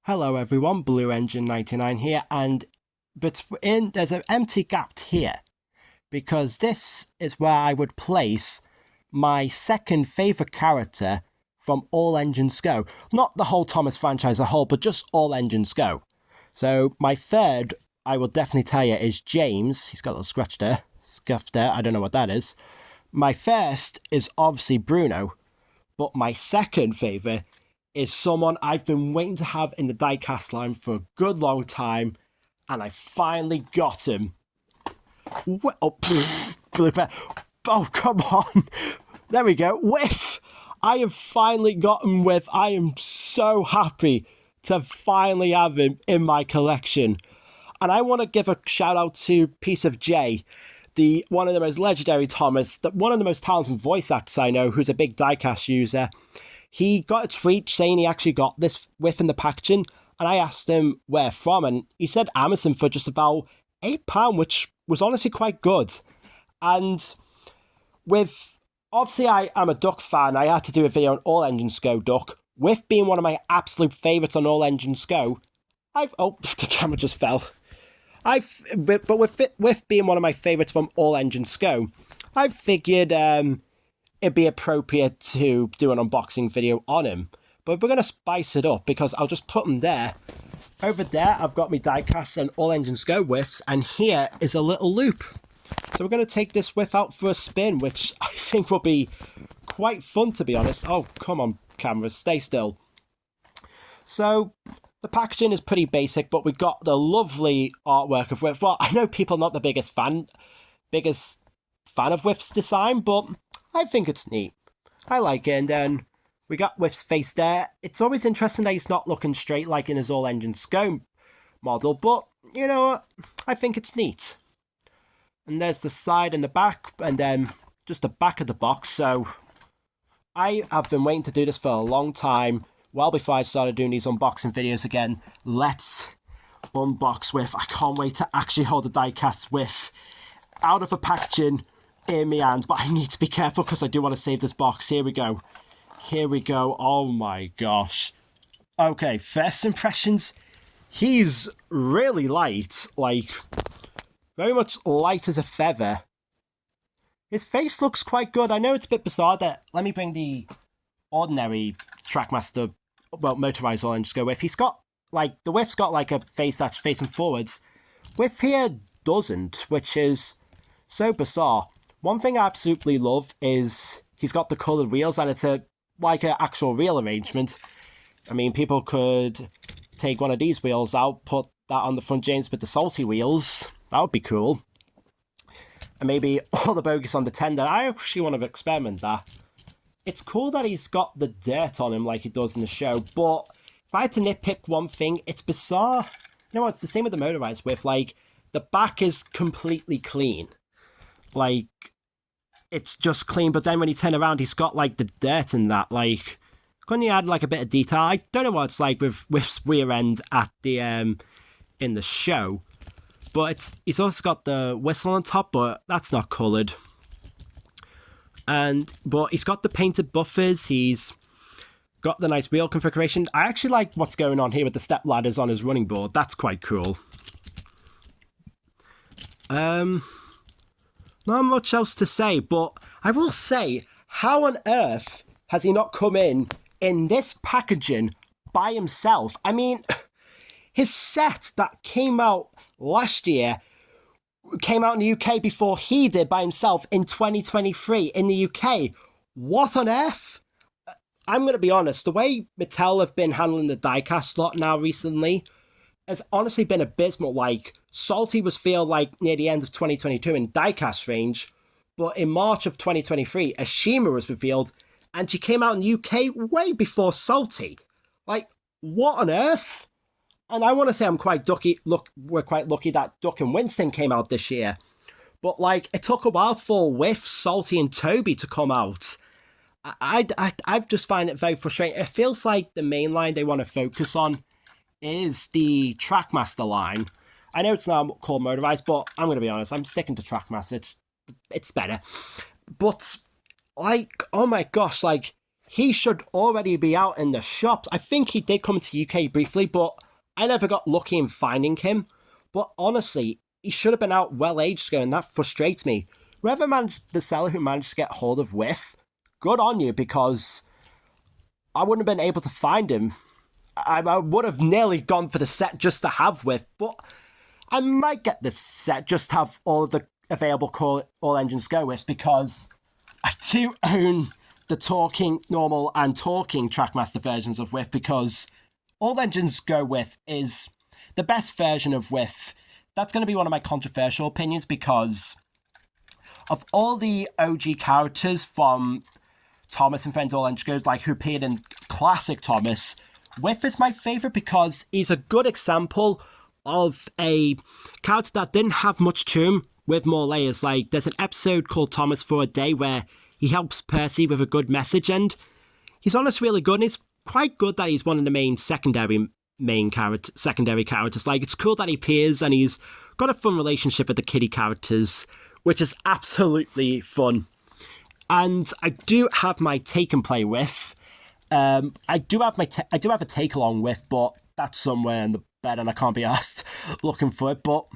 Hello everyone, Blue Engine 99 here, and there's an empty gap here because this is where I would place my second favourite character from All Engines Go. Not the whole Thomas franchise as a whole, but just All Engines Go. So my third, I will definitely tell you, is James. He's got a little scuff there, I don't know what that is. My first is obviously Bruno, but my second favourite is someone I've been waiting to have in the diecast line for a good long time, and I finally got him. Oh, come on. There we go. Whiff. I have finally gotten Whiff. I am so happy to finally have him in my collection. And I want to give a shout out to Piece of J, one of the most legendary Thomas, one of the most talented voice actors I know, who's a big diecast user. He got a tweet saying he actually got this Whiff in the packaging, and I asked him where from, and he said Amazon for just about £8, which was honestly quite good. And obviously I am a Duck fan, I had to do a video on All Engines Go Duck. Whiff being one of my absolute favourites on All Engines Go, the camera just fell. But with Whiff being one of my favourites from All Engines Go, I figured it'd be appropriate to do an unboxing video on him. But we're going to spice it up because I'll just put him there. Over there, I've got my diecasts and All Engines Go Whiffs, and here is a little loop. So we're going to take this Whiff out for a spin, which I think will be quite fun, to be honest. Oh, come on, camera, stay still. So the packaging is pretty basic, but we've got the lovely artwork of Whiff. Well, I know people are not the biggest fan of Whiff's design, but I think it's neat. I like it. And then we got Whiff's face there. It's always interesting that he's not looking straight like in his All Engines Go model, but you know what? I think it's neat. And there's the side and the back, and then just the back of the box. So I have been waiting to do this for a long time. Well before I started doing these unboxing videos again. Let's unbox Whiff. I can't wait to actually hold the diecast Whiff out of the packaging in my hands, but I need to be careful because I do want to save this box. Here we go. Oh my gosh. Okay, first impressions. He's really light, like very much light as a feather. His face looks quite good. I know it's a bit bizarre that, let me bring the ordinary Trackmaster, well, motorized All Engines Go Whiff. He's got, like, the Whiff's got like a face that's facing forwards. Whiff here doesn't, which is so bizarre. One thing I absolutely love is he's got the coloured wheels, and it's like an actual real arrangement. I mean, people could take one of these wheels out, put that on the front James with the salty wheels. That would be cool. And maybe all the bogies on the tender. I actually want to experiment that. It's cool that he's got the dirt on him like he does in the show, but if I had to nitpick one thing, it's bizarre. You know what, it's the same with the motorized Whiff. Like, the back is completely clean. Like, it's just clean, but then when you turn around, he's got, like, the dirt in that. Like, couldn't you add, like, a bit of detail? I don't know what it's like with Whiff's rear end at the, in the show. But he's also got the whistle on top, but that's not coloured. But he's got the painted buffers, he's got the nice wheel configuration. I actually like what's going on here with the step ladders on his running board. That's quite cool. Not much else to say, but I will say, how on earth has he not come in this packaging by himself? I mean, his set that came out last year came out in the UK before he did by himself in 2023 in the UK. What on earth? I'm going to be honest, the way Mattel have been handling the diecast lot now recently has honestly been abysmal. Like, Salty was feel like near the end of 2022 in diecast range, but in March of 2023, Ashima was revealed, and she came out in the UK way before Salty. Like, what on earth? And I want to say I'm quite lucky. Look, we're quite lucky that Duck and Winston came out this year. But, like, it took a while for Whiff, Salty, and Toby to come out. I just find it very frustrating. It feels like the main line they want to focus on is the Trackmaster line. I know it's now called motorized, but I'm going to be honest, I'm sticking to Trackmaster. It's better. But, like, oh my gosh, like, he should already be out in the shops. I think he did come to UK briefly, but I never got lucky in finding him. But honestly, he should have been out well ages ago, and that frustrates me. Whoever managed, the seller who managed to get hold of Whiff, good on you, because I wouldn't have been able to find him. I would have nearly gone for the set just to have Whiff, but I might get this set just to have all of the available All Engines Go Whiffs, because I do own the talking normal and talking Trackmaster versions of Whiff, because All Engines Go Whiff is the best version of Whiff. That's going to be one of my controversial opinions, because of all the OG characters from Thomas and Friends All Engines Go, like who appeared in classic Thomas, Whiff is my favourite because he's a good example of a character that didn't have much to him with more layers. Like, there's an episode called Thomas for a Day where he helps Percy with a good message, and he's honestly really good, and it's quite good that he's one of the secondary characters. Like, it's cool that he appears, and he's got a fun relationship with the kiddie characters, which is absolutely fun. And I do have my take and play with. I do have a take along with, but that's somewhere in the bed, and I can't be asked looking for it. But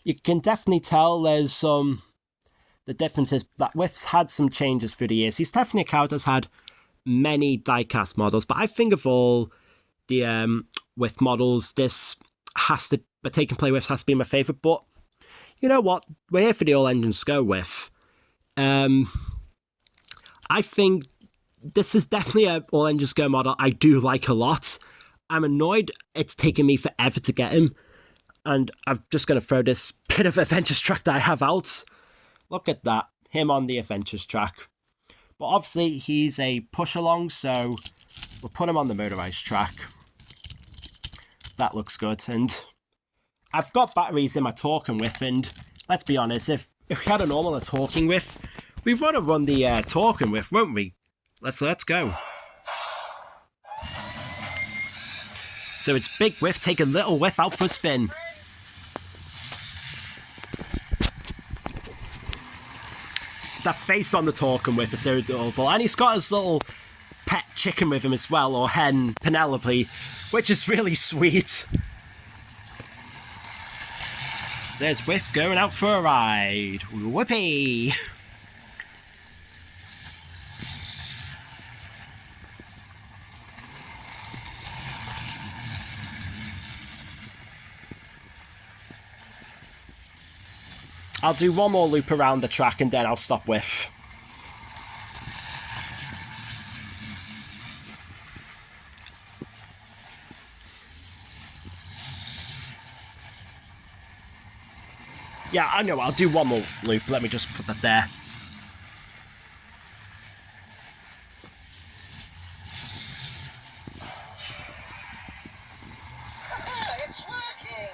you can definitely tell there's the difference is that Whiff's had some changes through the years. He's definitely a character that's had many diecast models, but I think of all the Whiff models, this has to, but take and play Whiff has to be my favourite. But you know what? We're here for the All Engines Go Whiff. I think this is definitely a All Engines Go model I do like a lot. I'm annoyed it's taken me forever to get him, and I'm just going to throw this bit of Adventures track that I have out. Look at that, him on the Adventures track. But obviously he's a push along, so we'll put him on the motorized track. That looks good, and I've got batteries in my talking Whiff, and let's be honest, if we had a normal talking Whiff, we'd want to run the talking Whiff, won't we? Let's go. So it's Big Whiff taking Little Whiff out for a spin. That face on the talking Whiff is so adorable, and he's got his little pet chicken with him as well, or hen, Penelope, which is really sweet. There's Whiff going out for a ride. Whoopee! I'll do one more loop around the track and then I'll stop Whiff. Yeah, I know, I'll do one more loop. Let me just put that there. It's working!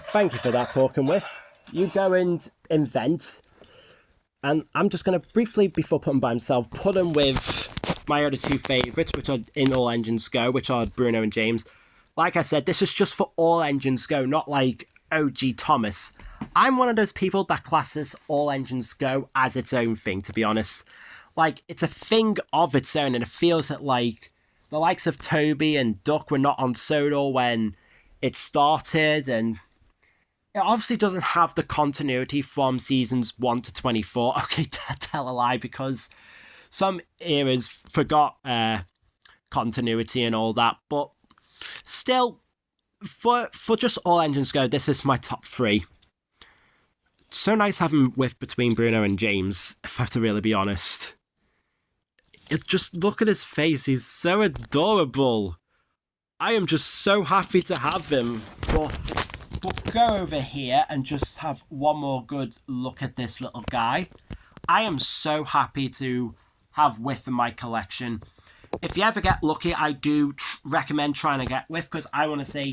Thank you for that, talking Whiff. You go and invent. And I'm just going to briefly, before putting by himself, put him with my other two favourites, which are in All Engines Go, which are Bruno and James. Like I said, this is just for All Engines Go, not like OG Thomas. I'm one of those people that classes All Engines Go as its own thing, to be honest. Like, it's a thing of its own, and it feels that, like, the likes of Toby and Duck were not on Sodor when it started, and it obviously doesn't have the continuity from seasons 1 to 24. Okay, tell a lie, because some eras forgot continuity and all that, but still, for just All Engines Go, this is my top 3. So nice having Whiff between Bruno and James, if I have to really be honest. Just look at his face, he's so adorable. I am just so happy to have him. But go over here and just have one more good look at this little guy. I am so happy to have Whiff in my collection. If you ever get lucky, I do recommend trying to get Whiff, because I want to say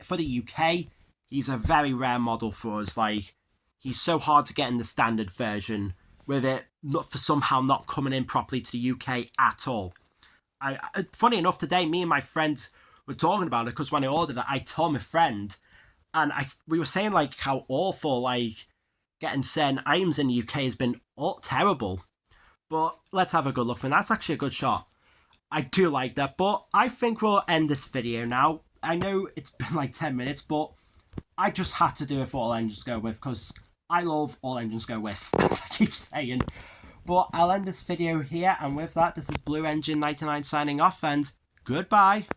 for the UK, he's a very rare model for us. Like, he's so hard to get in the standard version, with it for somehow not coming in properly to the UK at all. Funny enough, today, me and my friend were talking about it, because when I ordered it, I told my friend, and we were saying, like, how awful, like, getting certain items in the UK has been terrible. But let's have a good look for that's actually a good shot. I do like that, but I think we'll end this video now. I know it's been like 10 minutes, but I just had to do it for All Engines Go Whiff because I love All Engines Go Whiff, as I keep saying. But I'll end this video here, and with that, this is Blue Engine 99 signing off, and goodbye.